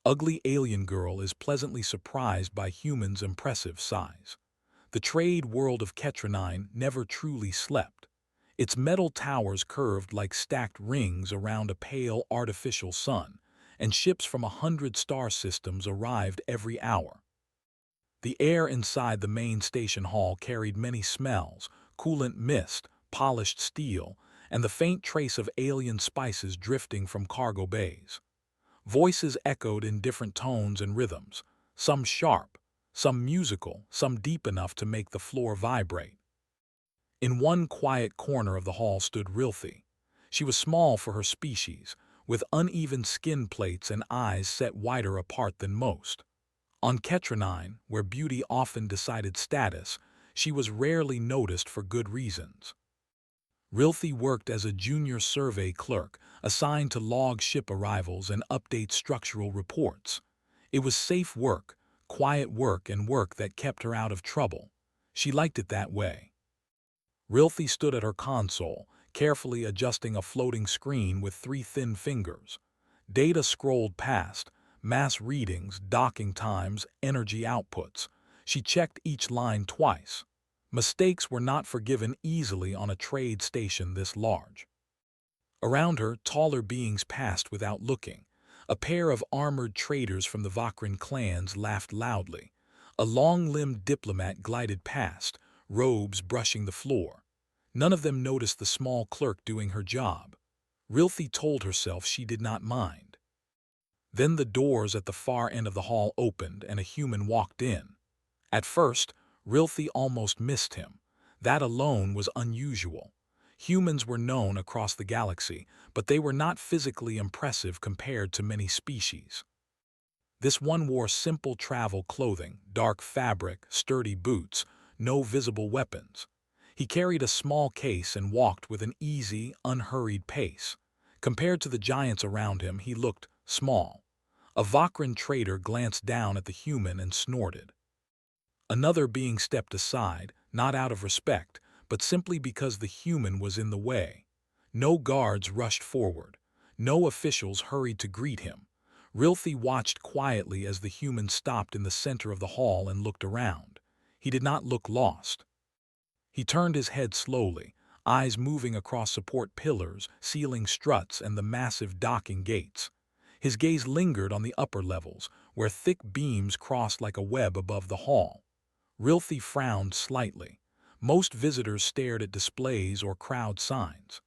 Ugly alien girl is pleasantly surprised by humans' impressive size. The trade world of Ketronine never truly slept. Its metal towers curved like stacked rings around a pale artificial sun, and ships from 100 star systems arrived every hour. The air inside the main station hall carried many smells: coolant mist, polished steel, and the faint trace of alien spices drifting from cargo bays. Voices echoed in different tones and rhythms, some sharp, some musical, some deep enough to make the floor vibrate. In one quiet corner of the hall stood Rilthi. She was small for her species, with uneven skin plates and eyes set wider apart than most. On Ketronine, where beauty often decided status, she was rarely noticed for good reasons. Rilthi worked as a junior survey clerk, assigned to log ship arrivals and update structural reports. It was safe work, quiet work, and work that kept her out of trouble. She liked it that way. Rilthi stood at her console, carefully adjusting a floating screen with three thin fingers. Data scrolled past: mass readings, docking times, energy outputs. She checked each line twice. Mistakes were not forgiven easily on a trade station this large. Around her, taller beings passed without looking. A pair of armored traders from the Vakran clans laughed loudly. A long-limbed diplomat glided past, robes brushing the floor. None of them noticed the small clerk doing her job. Rilthi told herself she did not mind. Then the doors at the far end of the hall opened and a human walked in. At first, Rilthi almost missed him. That alone was unusual. Humans were known across the galaxy, but they were not physically impressive compared to many species. This one wore simple travel clothing, dark fabric, sturdy boots, no visible weapons. He carried a small case and walked with an easy, unhurried pace. Compared to the giants around him, he looked small. A Vakran trader glanced down at the human and snorted. Another being stepped aside, not out of respect, but simply because the human was in the way. No guards rushed forward. No officials hurried to greet him. Rilthi watched quietly as the human stopped in the center of the hall and looked around. He did not look lost. He turned his head slowly, eyes moving across support pillars, ceiling struts, and the massive docking gates. His gaze lingered on the upper levels, where thick beams crossed like a web above the hall. Rilthi frowned slightly. Most visitors stared at displays or crowd signs.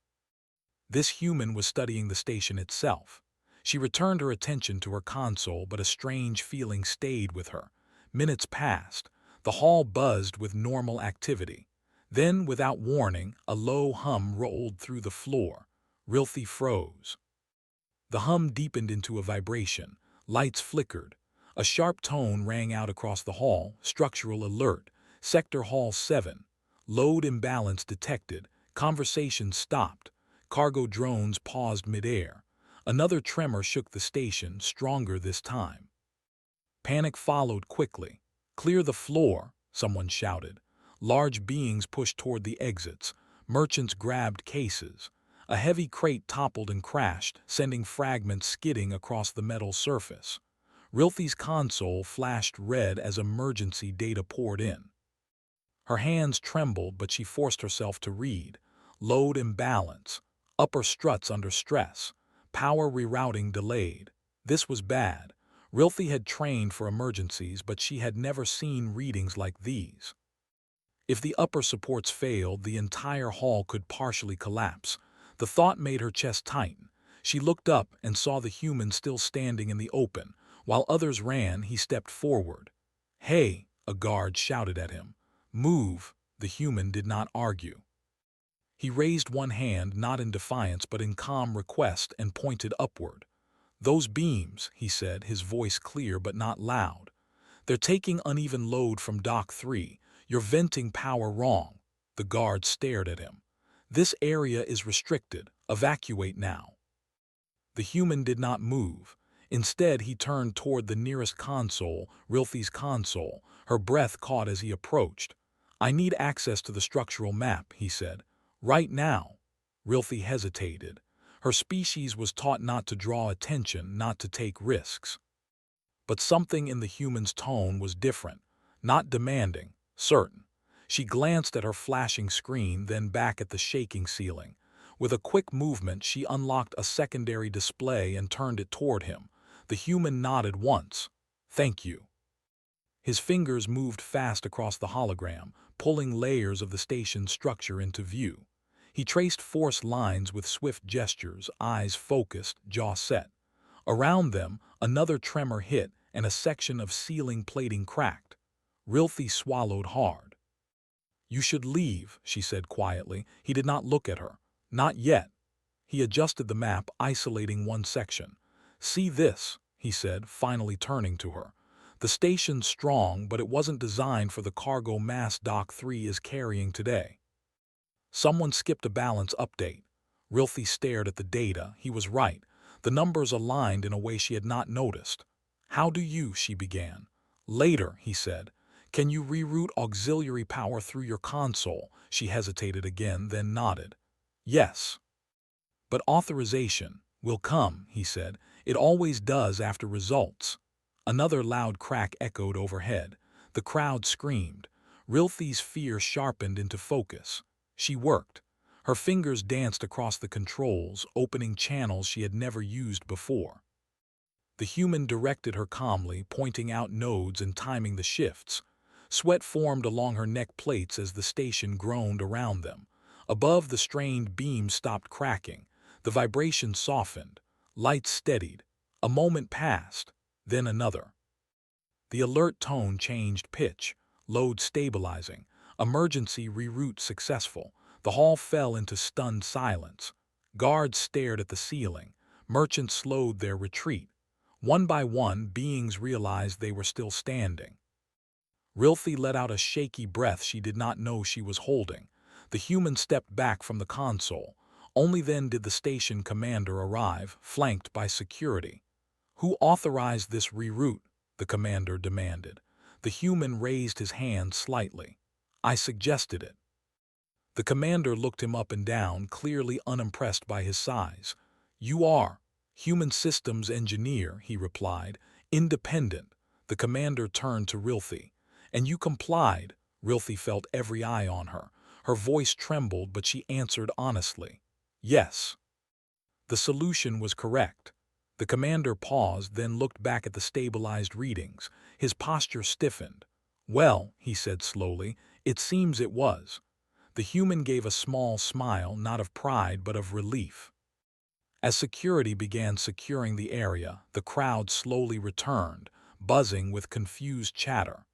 This human was studying the station itself. She returned her attention to her console, but a strange feeling stayed with her. Minutes passed. The hall buzzed with normal activity. Then, without warning, a low hum rolled through the floor. Rilthi froze. The hum deepened into a vibration. Lights flickered. A sharp tone rang out across the hall: structural alert, Sector Hall 7. Load imbalance detected. Conversation stopped. Cargo drones paused midair. Another tremor shook the station, stronger this time. Panic followed quickly. "Clear the floor," someone shouted. Large beings pushed toward the exits. Merchants grabbed cases. A heavy crate toppled and crashed, sending fragments skidding across the metal surface. Rilthi's console flashed red as emergency data poured in. Her hands trembled, but she forced herself to read. Load imbalance. Upper struts under stress. Power rerouting delayed. This was bad. Rilthi had trained for emergencies, but she had never seen readings like these. If the upper supports failed, the entire hall could partially collapse. The thought made her chest tighten. She looked up and saw the human still standing in the open. While others ran, he stepped forward. "Hey!" a guard shouted at him. "Move!" The human did not argue. He raised one hand, not in defiance but in calm request, and pointed upward. "Those beams," he said, his voice clear but not loud. "They're taking uneven load from Dock 3. You're venting power wrong." The guard stared at him. "This area is restricted. Evacuate now." The human did not move. Instead, he turned toward the nearest console, Rilthi's console. Her breath caught as he approached. "I need access to the structural map," he said. "Right now." Rilthi hesitated. Her species was taught not to draw attention, not to take risks. But something in the human's tone was different, not demanding, certain. She glanced at her flashing screen, then back at the shaking ceiling. With a quick movement, she unlocked a secondary display and turned it toward him. The human nodded once. "Thank you." His fingers moved fast across the hologram, pulling layers of the station's structure into view. He traced forced lines with swift gestures, eyes focused, jaw set. Around them, another tremor hit and a section of ceiling plating cracked. Rilthi swallowed hard. "You should leave," she said quietly. He did not look at her. "Not yet." He adjusted the map, isolating one section. "See this," he said, finally turning to her. "The station's strong, but it wasn't designed for the cargo mass Dock 3 is carrying today." Someone skipped a balance update. Rilthi stared at the data. He was right. The numbers aligned in a way she had not noticed. "How do you?" she began. "Later," he said. "Can you reroute auxiliary power through your console?" She hesitated again, then nodded. "Yes." "But authorization will come," he said. "It always does after results." Another loud crack echoed overhead. The crowd screamed. Rilthi's fear sharpened into focus. She worked. Her fingers danced across the controls, opening channels she had never used before. The human directed her calmly, pointing out nodes and timing the shifts. Sweat formed along her neck plates as the station groaned around them. Above, the strained beam stopped cracking. The vibration softened. Lights steadied. A moment passed, then another. The alert tone changed pitch. Load stabilizing. Emergency reroute successful. The hall fell into stunned silence. Guards stared at the ceiling. Merchants slowed their retreat. One by one, beings realized they were still standing. Rilthi let out a shaky breath she did not know she was holding. The human stepped back from the console. Only then did the station commander arrive, flanked by security. "Who authorized this reroute?" the commander demanded. The human raised his hand slightly. "I suggested it." The commander looked him up and down, clearly unimpressed by his size. "You are human systems engineer," he replied. "Independent." The commander turned to Rilthi. "And you complied." Rilthi felt every eye on her. Her voice trembled, but she answered honestly. "Yes." The solution was correct. The commander paused, then looked back at the stabilized readings. His posture stiffened. "Well," he said slowly, "it seems it was." The human gave a small smile, not of pride but of relief. As security began securing the area, the crowd slowly returned, buzzing with confused chatter.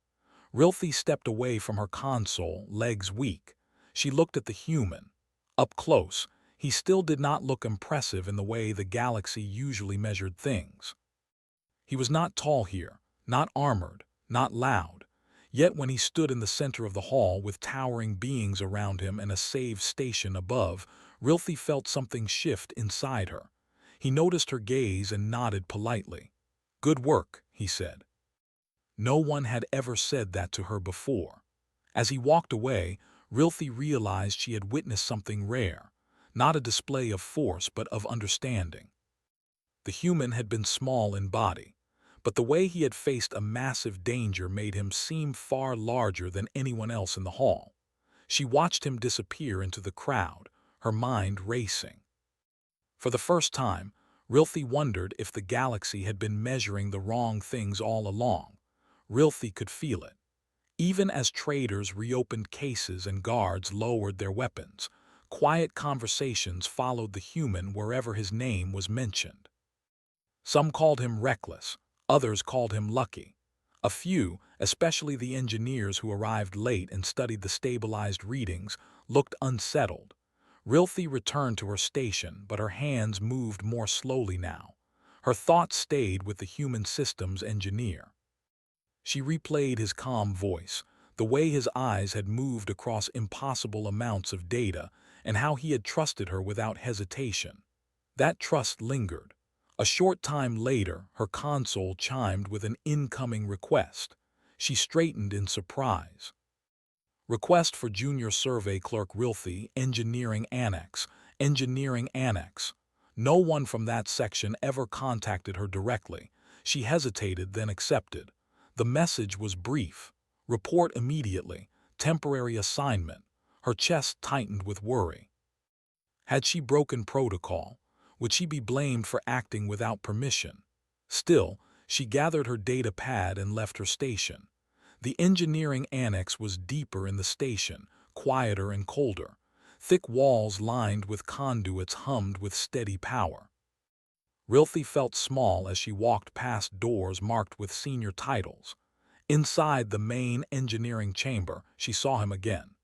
Rilthi stepped away from her console, legs weak. She looked at the human. Up close, he still did not look impressive in the way the galaxy usually measured things. He was not tall here, not armored, not loud. Yet when he stood in the center of the hall with towering beings around him and a save station above, Rilthi felt something shift inside her. He noticed her gaze and nodded politely. "Good work," he said. No one had ever said that to her before. As he walked away, Rilthi realized she had witnessed something rare, not a display of force but of understanding. The human had been small in body, but the way he had faced a massive danger made him seem far larger than anyone else in the hall. She watched him disappear into the crowd, her mind racing. For the first time, Rilthi wondered if the galaxy had been measuring the wrong things all along. Rilthi could feel it. Even as traders reopened cases and guards lowered their weapons, quiet conversations followed the human wherever his name was mentioned. Some called him reckless, others called him lucky. A few, especially the engineers who arrived late and studied the stabilized readings, looked unsettled. Rilthi returned to her station, but her hands moved more slowly now. Her thoughts stayed with the human systems engineer. She replayed his calm voice, the way his eyes had moved across impossible amounts of data, and how he had trusted her without hesitation. That trust lingered. A short time later, her console chimed with an incoming request. She straightened in surprise. "Request for Junior Survey Clerk Rilthi, Engineering Annex, Engineering Annex." No one from that section ever contacted her directly. She hesitated, then accepted. The message was brief. Report immediately. Temporary assignment. Her chest tightened with worry. Had she broken protocol? Would she be blamed for acting without permission? Still, she gathered her data pad and left her station. The engineering annex was deeper in the station, quieter and colder. Thick walls lined with conduits hummed with steady power. Rilthi felt small as she walked past doors marked with senior titles. Inside the main engineering chamber, she saw him again.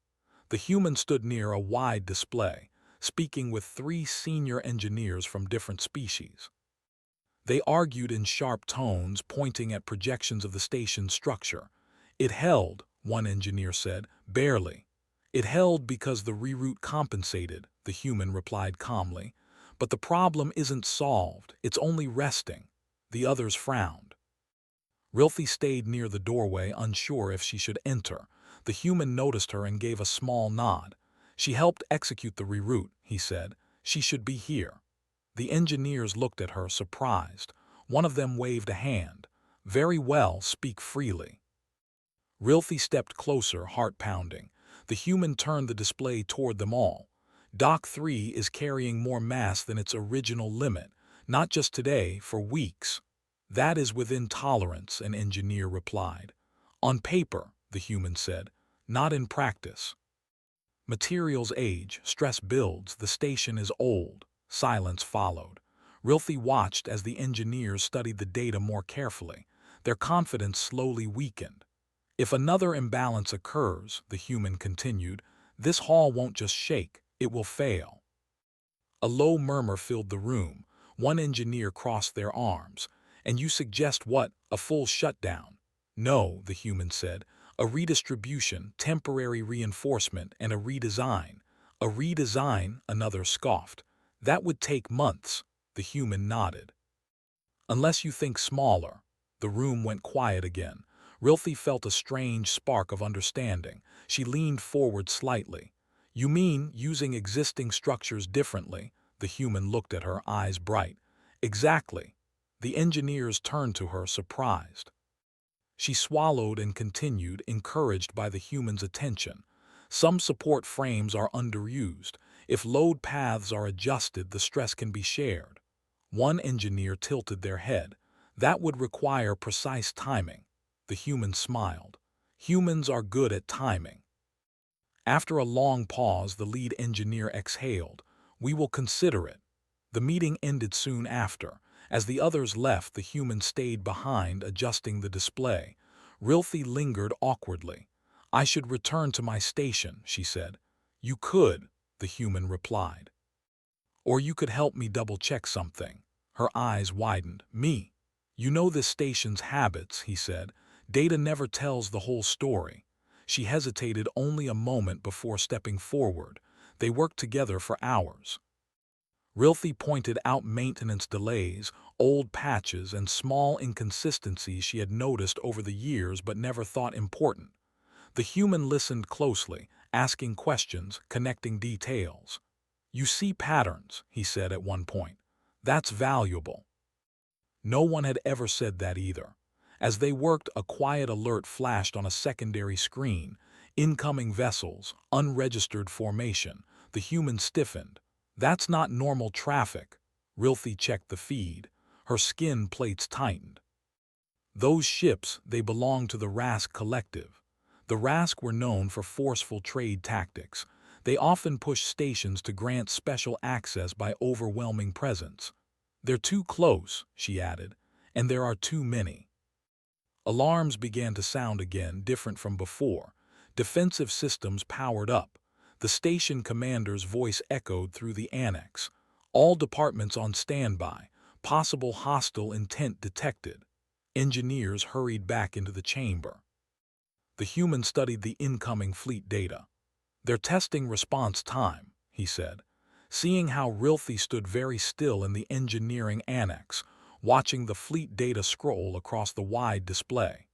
The human stood near a wide display, speaking with 3 senior engineers from different species. They argued in sharp tones, pointing at projections of the station's structure. It held, one engineer said, barely. It held because the reroute compensated, the human replied calmly. But the problem isn't solved, it's only resting. The others frowned. Rilthi stayed near the doorway, unsure if she should enter. The human noticed her and gave a small nod. She helped execute the reroute, he said. She should be here. The engineers looked at her, surprised. One of them waved a hand. Very well, speak freely. Rilthi stepped closer, heart pounding. The human turned the display toward them all. Dock 3 is carrying more mass than its original limit, not just today, for weeks. That is within tolerance, an engineer replied. On paper, the human said, not in practice. Materials age, stress builds, the station is old. Silence followed. Rilthi watched as the engineers studied the data more carefully. Their confidence slowly weakened. If another imbalance occurs, the human continued, this hall won't just shake, it will fail. A low murmur filled the room. One engineer crossed their arms. And you suggest what? A full shutdown? No, the human said. A redistribution, temporary reinforcement, and a redesign. A redesign, another scoffed. That would take months. The human nodded. Unless you think smaller. The room went quiet again. Rilthi felt a strange spark of understanding. She leaned forward slightly. You mean using existing structures differently? The human looked at her, eyes bright. Exactly. The engineers turned to her, surprised. She swallowed and continued, encouraged by the human's attention. Some support frames are underused. If load paths are adjusted, the stress can be shared. One engineer tilted their head. That would require precise timing. The human smiled. Humans are good at timing. After a long pause, the lead engineer exhaled. We will consider it. The meeting ended soon after. As the others left, the human stayed behind, adjusting the display. Rilthi lingered awkwardly. I should return to my station, she said. You could, the human replied. Or you could help me double-check something. Her eyes widened. Me. You know this station's habits, he said. Data never tells the whole story. She hesitated only a moment before stepping forward. They worked together for hours. Rilthi pointed out maintenance delays, old patches, and small inconsistencies she had noticed over the years but never thought important. The human listened closely, asking questions, connecting details. You see patterns, he said at one point. That's valuable. No one had ever said that either. As they worked, a quiet alert flashed on a secondary screen. Incoming vessels, unregistered formation. The human stiffened. That's not normal traffic. Rilthi checked the feed. Her skin plates tightened. Those ships, they belonged to the Rask Collective. The Rask were known for forceful trade tactics. They often pushed stations to grant special access by overwhelming presence. They're too close, she added, and there are too many. Alarms began to sound again, different from before. Defensive systems powered up. The station commander's voice echoed through the annex. All departments on standby. Possible hostile intent detected. Engineers hurried back into the chamber. The human studied the incoming fleet data. They're testing response time, he said. Seeing how Rilthi stood very still in the engineering annex, watching the fleet data scroll across the wide display.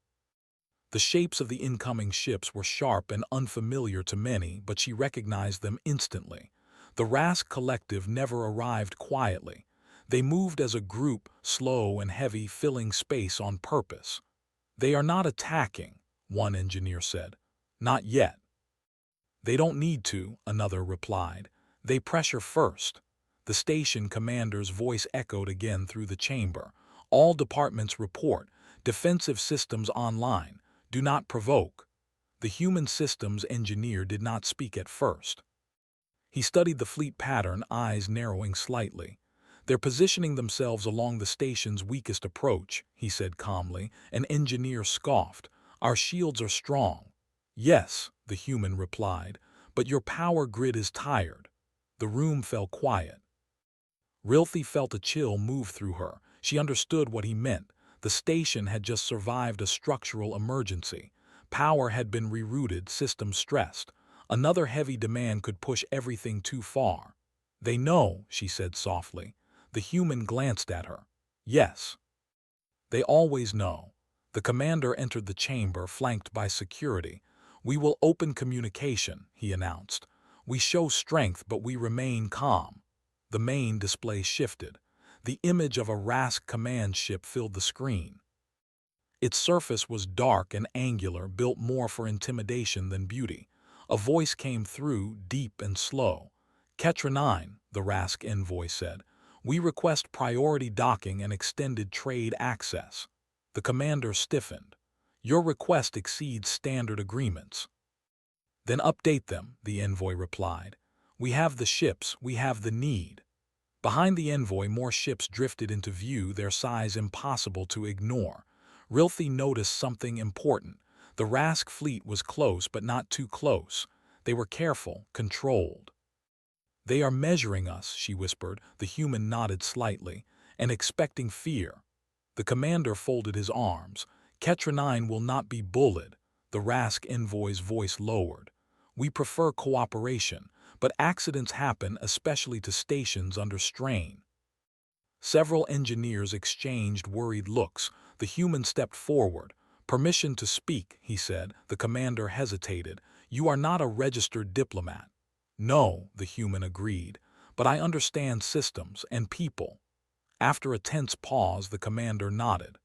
The shapes of the incoming ships were sharp and unfamiliar to many, but she recognized them instantly. The Rask Collective never arrived quietly. They moved as a group, slow and heavy, filling space on purpose. "They are not attacking," one engineer said. "Not yet." "They don't need to," another replied. "They pressure first." The station commander's voice echoed again through the chamber. "All departments report. Defensive systems online. Do not provoke." The human systems engineer did not speak at first. He studied the fleet pattern, eyes narrowing slightly. "They're positioning themselves along the station's weakest approach," he said calmly. An engineer scoffed. "Our shields are strong." "Yes," the human replied, "but your power grid is tired." The room fell quiet. Rilthi felt a chill move through her. She understood what he meant. The station had just survived a structural emergency. Power had been rerouted, systems stressed. Another heavy demand could push everything too far. "They know," she said softly. The human glanced at her. "Yes. They always know." The commander entered the chamber, flanked by security. "We will open communication," he announced. "We show strength, but we remain calm." The main display shifted. The image of a Rask command ship filled the screen. Its surface was dark and angular, built more for intimidation than beauty. A voice came through, deep and slow. "Ketra 9, the Rask envoy said. "We request priority docking and extended trade access." The commander stiffened. "Your request exceeds standard agreements." "Then update them," the envoy replied. "We have the ships, we have the need." Behind the envoy, more ships drifted into view, their size impossible to ignore. Rilthi noticed something important. The Rask fleet was close, but not too close. They were careful, controlled. "They are measuring us," she whispered. The human nodded slightly, and expecting fear. The commander folded his arms. "Ketra 9 will not be bullied." The Rask envoy's voice lowered. "We prefer cooperation, but accidents happen, especially to stations under strain." Several engineers exchanged worried looks. The human stepped forward. "Permission to speak," he said. The commander hesitated. "You are not a registered diplomat." "No," the human agreed, "but I understand systems and people." After a tense pause, the commander nodded.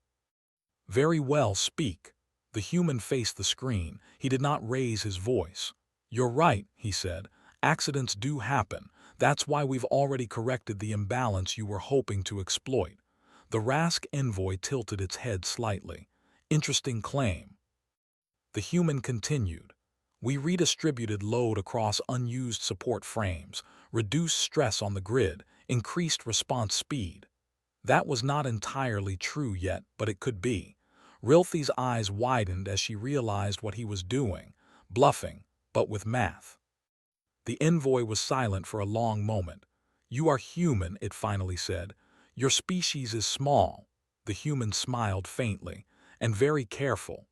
"Very well, speak." The human faced the screen. He did not raise his voice. "You're right," he said. "Accidents do happen. That's why we've already corrected the imbalance you were hoping to exploit." The Rask envoy tilted its head slightly. "Interesting claim." The human continued. "We redistributed load across unused support frames, reduced stress on the grid, increased response speed." That was not entirely true yet, but it could be. Rilthi's eyes widened as she realized what he was doing, bluffing, but with math. The envoy was silent for a long moment. "You are human," it finally said. "Your species is small." The human smiled faintly, "and very careful."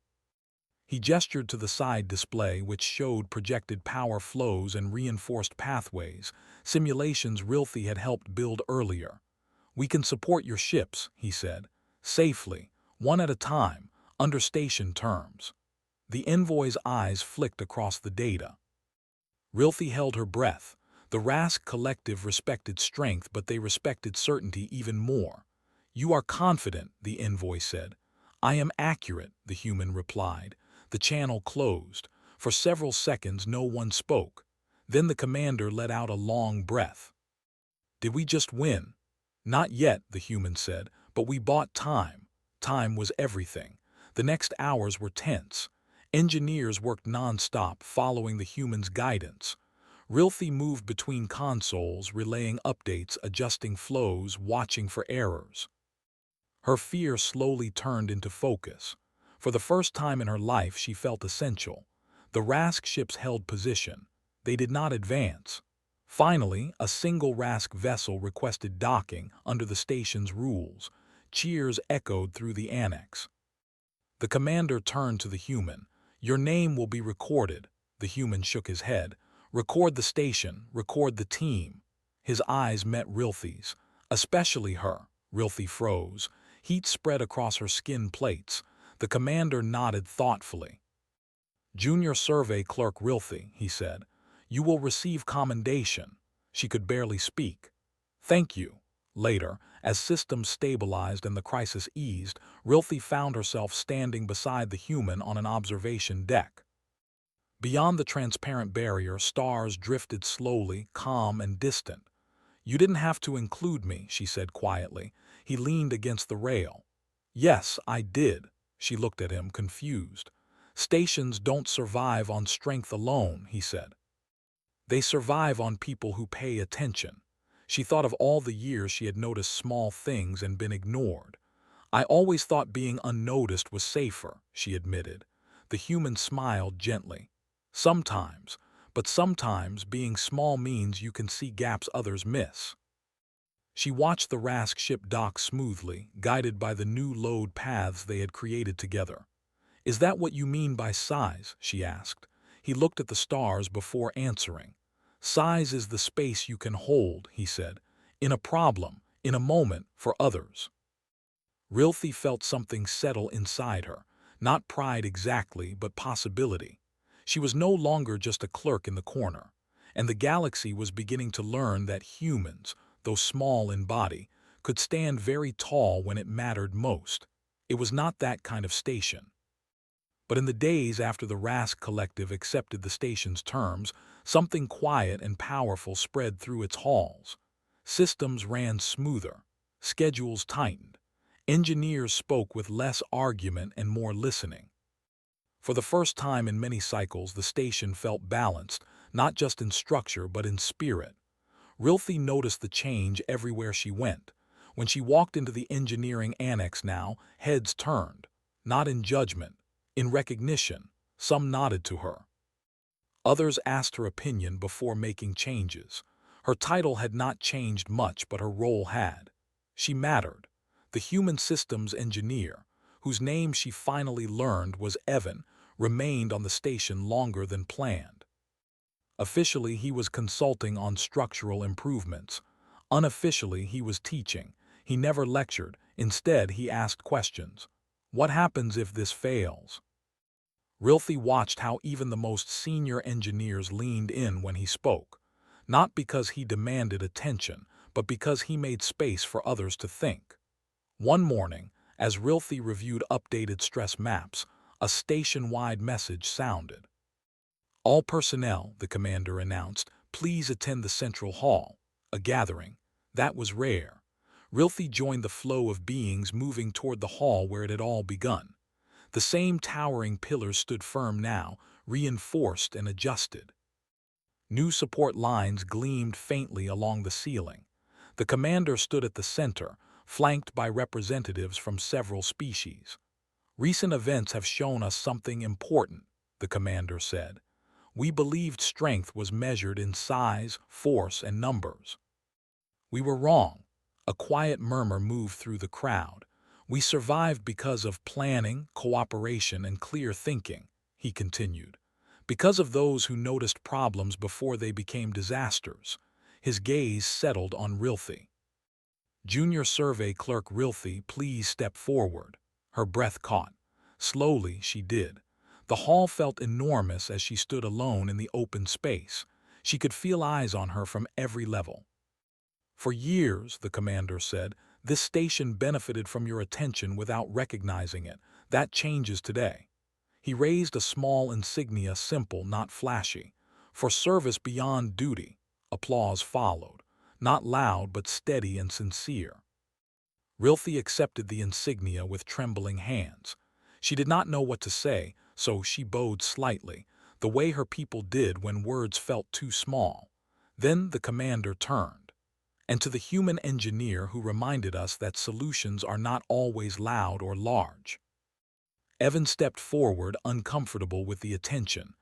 He gestured to the side display, which showed projected power flows and reinforced pathways, simulations Rilthi had helped build earlier. "We can support your ships," he said, "safely, one at a time, under station terms." The envoy's eyes flicked across the data. Rilthi held her breath. The Rask collective respected strength, but they respected certainty even more. "You are confident," the envoy said. "I am accurate," the human replied. The channel closed. For several seconds no one spoke. Then the commander let out a long breath. "Did we just win?" "Not yet," the human said, "but we bought time." Time was everything. The next hours were tense. Engineers worked non-stop, following the human's guidance. Rilthi moved between consoles, relaying updates, adjusting flows, watching for errors. Her fear slowly turned into focus. For the first time in her life, she felt essential. The Rask ships held position. They did not advance. Finally, a single Rask vessel requested docking under the station's rules. Cheers echoed through the annex. The commander turned to the human. "Your name will be recorded." The human shook his head. "Record the station, record the team." His eyes met Rilthi's. "Especially her." Rilthi froze. Heat spread across her skin plates. The commander nodded thoughtfully. "Junior Survey Clerk Rilthi," he said. "You will receive commendation." She could barely speak. "Thank you." Later, as systems stabilized and the crisis eased, Rilthi found herself standing beside the human on an observation deck. Beyond the transparent barrier, stars drifted slowly, calm and distant. "You didn't have to include me," she said quietly. He leaned against the rail. "Yes, I did." She looked at him, confused. "Stations don't survive on strength alone," he said. "They survive on people who pay attention." She thought of all the years she had noticed small things and been ignored. "I always thought being unnoticed was safer," she admitted. The human smiled gently. "Sometimes, but sometimes being small means you can see gaps others miss." She watched the Rask ship dock smoothly, guided by the new load paths they had created together. "Is that what you mean by size?" she asked. He looked at the stars before answering. "Size is the space you can hold," he said, "in a problem, in a moment, for others." Rilthi felt something settle inside her, not pride exactly, but possibility. She was no longer just a clerk in the corner, and the galaxy was beginning to learn that humans, though small in body, could stand very tall when it mattered most. It was not that kind of station. But in the days after the Rask Collective accepted the station's terms, something quiet and powerful spread through its halls. Systems ran smoother. Schedules tightened. Engineers spoke with less argument and more listening. For the first time in many cycles, the station felt balanced, not just in structure but in spirit. Rilthi noticed the change everywhere she went. When she walked into the engineering annex now, heads turned. Not in judgment, in recognition. Some nodded to her. Others asked her opinion before making changes. Her title had not changed much, but her role had. She mattered. The human systems engineer, whose name she finally learned was Evan, remained on the station longer than planned. Officially, he was consulting on structural improvements. Unofficially, he was teaching. He never lectured. Instead, he asked questions. "What happens if this fails?" Rilthi watched how even the most senior engineers leaned in when he spoke, not because he demanded attention, but because he made space for others to think. One morning, as Rilthi reviewed updated stress maps, a station-wide message sounded. "All personnel," the commander announced, "please attend the central hall." A gathering. That was rare. Rilthi joined the flow of beings moving toward the hall where it had all begun. The same towering pillars stood firm now, reinforced and adjusted. New support lines gleamed faintly along the ceiling. The commander stood at the center, flanked by representatives from several species. "Recent events have shown us something important," the commander said. "We believed strength was measured in size, force, and numbers. We were wrong." A quiet murmur moved through the crowd. "We survived because of planning, cooperation, and clear thinking," he continued. "Because of those who noticed problems before they became disasters." His gaze settled on Rilthi. "Junior Survey Clerk Rilthi, please step forward." Her breath caught. Slowly, she did. The hall felt enormous as she stood alone in the open space. She could feel eyes on her from every level. "For years," the commander said, "this station benefited from your attention without recognizing it. That changes today." He raised a small insignia, simple, not flashy. "For service beyond duty." Applause followed. Not loud, but steady and sincere. Rilthi accepted the insignia with trembling hands. She did not know what to say, so she bowed slightly, the way her people did when words felt too small. Then the commander turned. "And to the human engineer who reminded us that solutions are not always loud or large." Evan stepped forward, uncomfortable with the attention.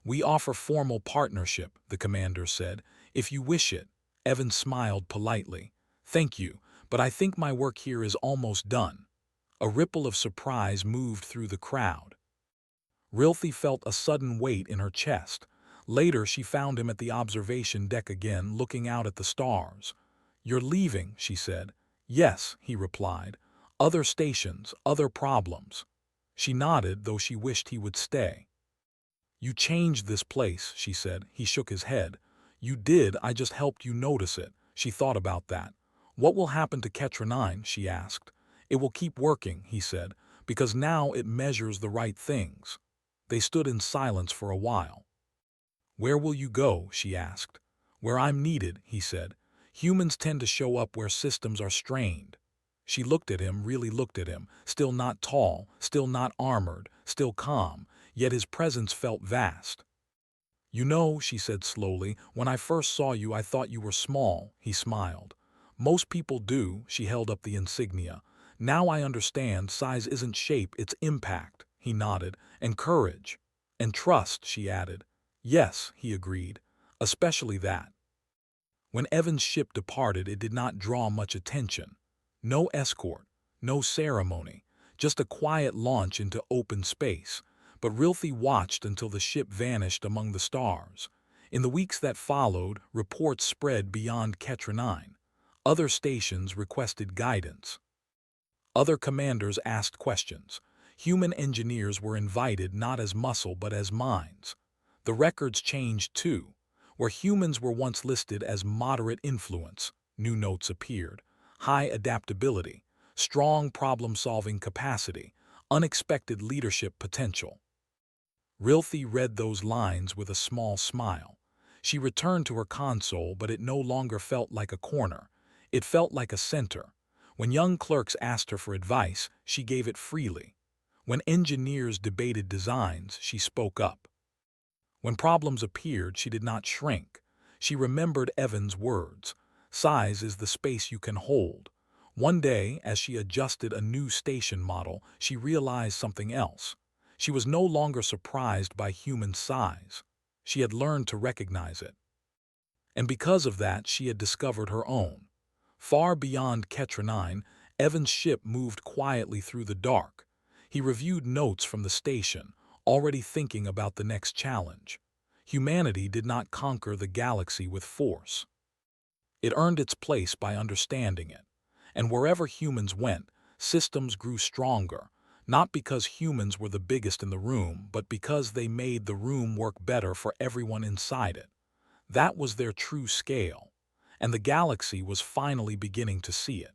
"We offer formal partnership," the commander said, "if you wish it." Evan smiled politely. "Thank you, but I think my work here is almost done." A ripple of surprise moved through the crowd. Rilthi felt a sudden weight in her chest. Later, she found him at the observation deck again, looking out at the stars. "You're leaving," she said. "Yes," he replied. "Other stations, other problems." She nodded, though she wished he would stay. "You changed this place," she said. He shook his head. "You did, I just helped you notice it." She thought about that. "What will happen to Ketra 9?" she asked. "It will keep working," he said, "because now it measures the right things." They stood in silence for a while. "Where will you go?" she asked. "Where I'm needed," he said. "Humans tend to show up where systems are strained." She looked at him, really looked at him, still not tall, still not armored, still calm, yet his presence felt vast. "You know," she said slowly, "when I first saw you I thought you were small," he smiled. "Most people do," she held up the insignia. "Now I understand size isn't shape, it's impact," he nodded, "and courage." "And trust," she added. "Yes," he agreed, "especially that." When Evan's ship departed, it did not draw much attention. No escort, no ceremony, just a quiet launch into open space. But Rilthi watched until the ship vanished among the stars. In the weeks that followed, reports spread beyond Ketra 9. Other stations requested guidance. Other commanders asked questions. Human engineers were invited not as muscle but as minds. The records changed too. Where humans were once listed as moderate influence, new notes appeared. High adaptability, strong problem-solving capacity, unexpected leadership potential. Rilthi read those lines with a small smile. She returned to her console, but it no longer felt like a corner. It felt like a center. When young clerks asked her for advice, she gave it freely. When engineers debated designs, she spoke up. When problems appeared, she did not shrink. She remembered Evan's words. "Size is the space you can hold." One day, as she adjusted a new station model, she realized something else. She was no longer surprised by human size. She had learned to recognize it. And because of that, she had discovered her own. Far beyond Ketra 9, Evan's ship moved quietly through the dark. He reviewed notes from the station, already thinking about the next challenge. Humanity did not conquer the galaxy with force. It earned its place by understanding it. And wherever humans went, systems grew stronger, not because humans were the biggest in the room, but because they made the room work better for everyone inside it. That was their true scale, and the galaxy was finally beginning to see it.